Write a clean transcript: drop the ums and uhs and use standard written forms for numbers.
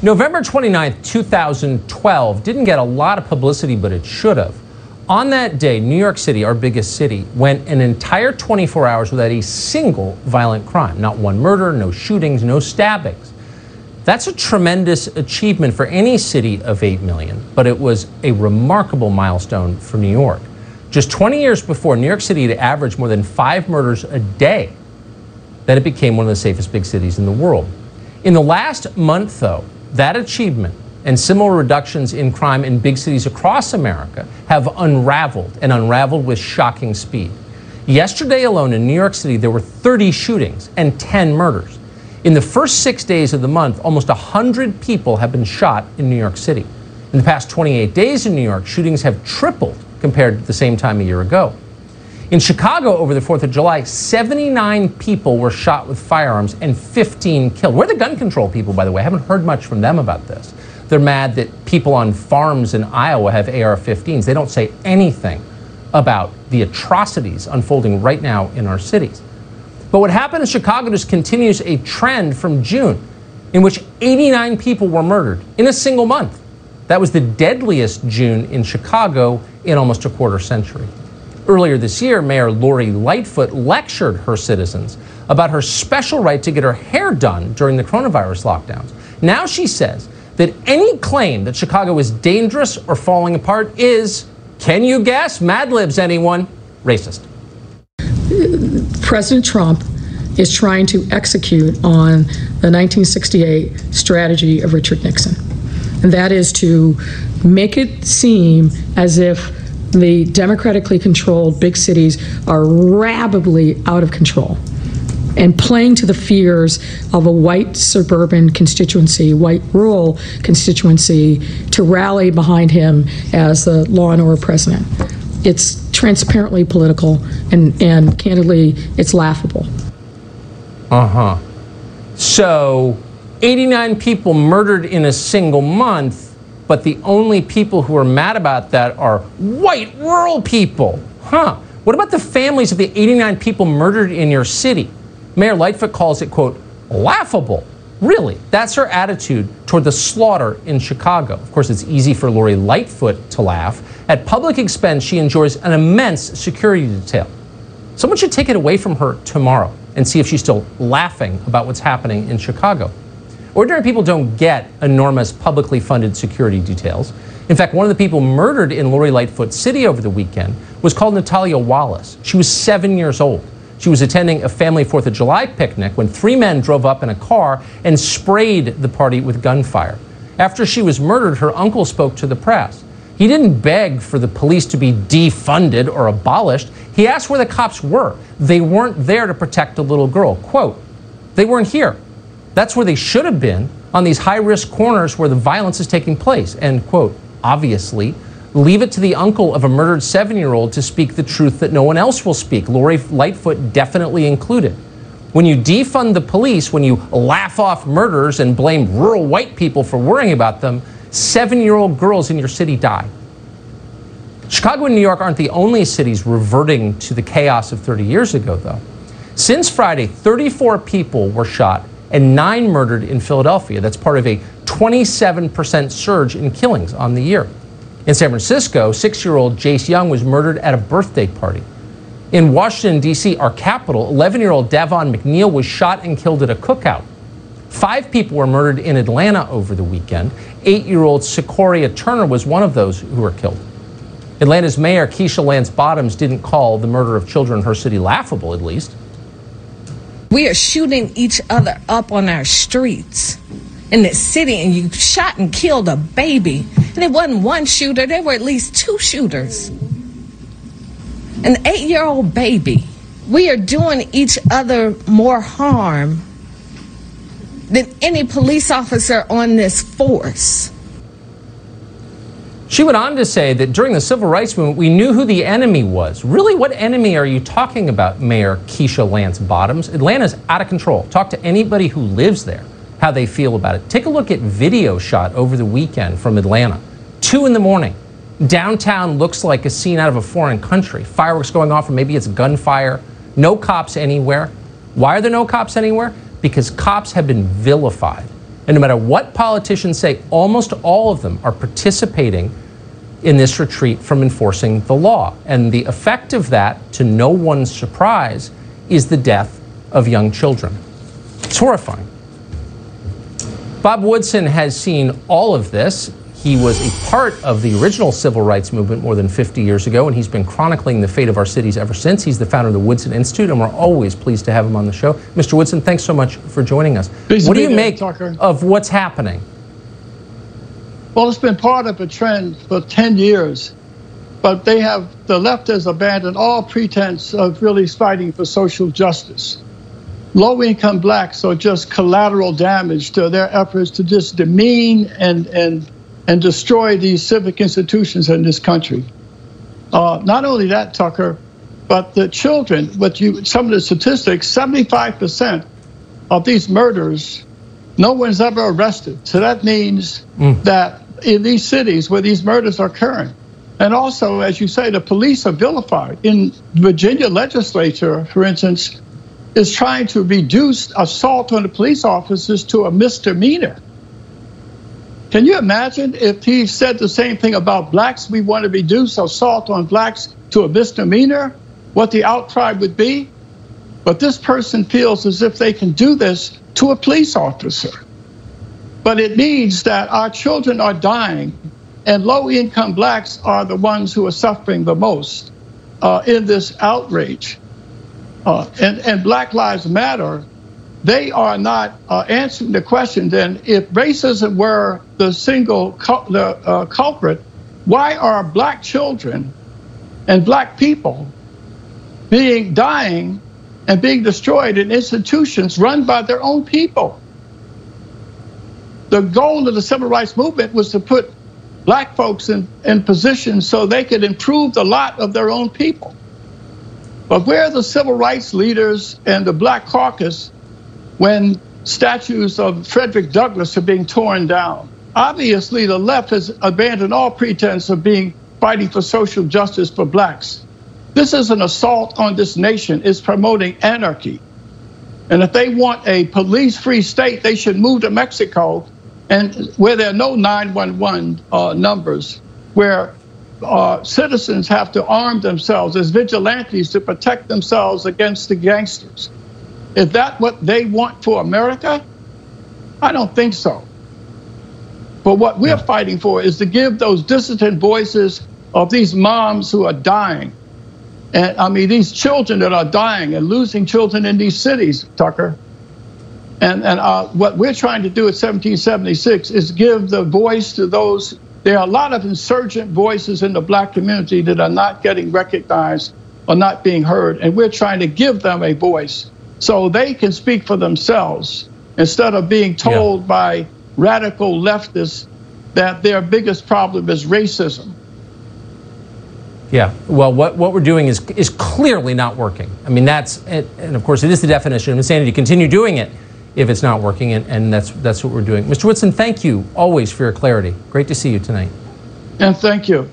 November 29th, 2012 didn't get a lot of publicity, but it should have. On that day, New York City, our biggest city, went an entire 24 hours without a single violent crime. Not one murder, no shootings, no stabbings. That's a tremendous achievement for any city of 8 million, but it was a remarkable milestone for New York. Just 20 years before, New York City had averaged more than 5 murders a day. Then it became one of the safest big cities in the world. In the last month, though, that achievement and similar reductions in crime in big cities across America have unraveled, and unraveled with shocking speed. Yesterday alone in New York City, there were 30 shootings and 10 murders. In the first 6 days of the month, almost 100 people have been shot in New York City. In the past 28 days in New York, shootings have tripled compared to the same time a year ago. In Chicago over the 4th of July, 79 people were shot with firearms and 15 killed. Where are the gun control people, by the way? I haven't heard much from them about this. They're mad that people on farms in Iowa have AR-15s. They don't say anything about the atrocities unfolding right now in our cities. But what happened in Chicago just continues a trend from June, in which 89 people were murdered in a single month. That was the deadliest June in Chicago in almost a quarter century. Earlier this year, Mayor Lori Lightfoot lectured her citizens about her special right to get her hair done during the coronavirus lockdowns. Now she says that any claim that Chicago is dangerous or falling apart is, can you guess, Mad Libs anyone, racist. President Trump is trying to execute on the 1968 strategy of Richard Nixon, and that is to make it seem as if the democratically controlled big cities are rabidly out of control and playing to the fears of a white suburban constituency, white rural constituency, to rally behind him as the law and order president. It's transparently political, and candidly, it's laughable. So 89 people murdered in a single month, but the only people who are mad about that are white rural people. What about the families of the 89 people murdered in your city? Mayor Lightfoot calls it, quote, laughable. Really, that's her attitude toward the slaughter in Chicago. Of course, it's easy for Lori Lightfoot to laugh. At public expense, she enjoys an immense security detail. Someone should take it away from her tomorrow and see if she's still laughing about what's happening in Chicago. Ordinary people don't get enormous publicly funded security details. In fact, one of the people murdered in Lori Lightfoot City over the weekend was called Natalia Wallace. She was 7 years old. She was attending a family 4th of July picnic when 3 men drove up in a car and sprayed the party with gunfire. After she was murdered, her uncle spoke to the press. He didn't beg for the police to be defunded or abolished. He asked where the cops were. They weren't there to protect a little girl. Quote, they weren't here. That's where they should have been, on these high-risk corners where the violence is taking place. End quote. Obviously, leave it to the uncle of a murdered 7-year-old to speak the truth that no one else will speak, Lori Lightfoot definitely included. When you defund the police, when you laugh off murders and blame rural white people for worrying about them, 7-year-old girls in your city die. Chicago and New York aren't the only cities reverting to the chaos of 30 years ago, though. Since Friday, 34 people were shot and 9 murdered in Philadelphia. That's part of a 27% surge in killings on the year. In San Francisco, 6-year-old Jace Young was murdered at a birthday party. In Washington, D.C., our capital, 11-year-old Davon McNeil was shot and killed at a cookout. 5 people were murdered in Atlanta over the weekend. 8-year-old Sequoia Turner was one of those who were killed. Atlanta's Mayor Keisha Lance Bottoms didn't call the murder of children in her city laughable, at least. We are shooting each other up on our streets in this city, and you shot and killed a baby. And it wasn't one shooter, there were at least 2 shooters. An 8-year-old baby. We are doing each other more harm than any police officer on this force. She went on to say that during the civil rights movement, we knew who the enemy was. Really, what enemy are you talking about, Mayor Keisha Lance Bottoms? Atlanta's out of control. Talk to anybody who lives there, how they feel about it. Take a look at video shot over the weekend from Atlanta. 2 in the morning. Downtown looks like a scene out of a foreign country. Fireworks going off, or maybe it's gunfire. No cops anywhere. Why are there no cops anywhere? Because cops have been vilified. And no matter what politicians say, almost all of them are participating in this retreat from enforcing the law. And the effect of that, to no one's surprise, is the death of young children. It's horrifying. Bob Woodson has seen all of this. He was a part of the original civil rights movement more than 50 years ago, and he's been chronicling the fate of our cities ever since. He's the founder of the Woodson Institute, and we're always pleased to have him on the show. Mr. Woodson, thanks so much for joining us. What do you make of what's happening? Well, it's been part of a trend for 10 years, but the left has abandoned all pretense of really fighting for social justice. Low-income blacks are just collateral damage to their efforts to just demean and destroy these civic institutions in this country. Not only that, Tucker, but the children, some of the statistics, 75% of these murders, no one's ever arrested. So that means that in these cities where these murders are occurring, and also, as you say, the police are vilified. In Virginia legislature, for instance, is trying to reduce assault on the police officers to a misdemeanor. Can you imagine if he said the same thing about blacks? We want to reduce assault on blacks to a misdemeanor, what the outcry would be. But this person feels as if they can do this to a police officer. But it means that our children are dying, and low-income blacks are the ones who are suffering the most in this outrage. And Black Lives Matter, they are not answering the question then, if racism were the single culprit, why are black children and black people dying and being destroyed in institutions run by their own people? The goal of the civil rights movement was to put black folks in positions so they could improve the lot of their own people. But where are the civil rights leaders and the Black Caucus when statues of Frederick Douglass are being torn down? Obviously, the left has abandoned all pretense of fighting for social justice for blacks. This is an assault on this nation. It's promoting anarchy. And if they want a police-free state, they should move to Mexico, and where there are no 911 numbers, where citizens have to arm themselves as vigilantes to protect themselves against the gangsters. Is that what they want for America? I don't think so. But what we're fighting for is to give those dissident voices of these moms who are dying. And I mean, these children that are dying and losing children in these cities, Tucker. And what we're trying to do at 1776 is give the voice to those. There are a lot of insurgent voices in the black community that are not getting recognized or not being heard. And we're trying to give them a voice so they can speak for themselves instead of being told by radical leftists that their biggest problem is racism. Yeah, well, what we're doing is clearly not working. I mean, that's, and of course it is the definition of insanity to continue doing it if it's not working, and that's what we're doing. Mr. Woodson, thank you always for your clarity. Great to see you tonight. And thank you.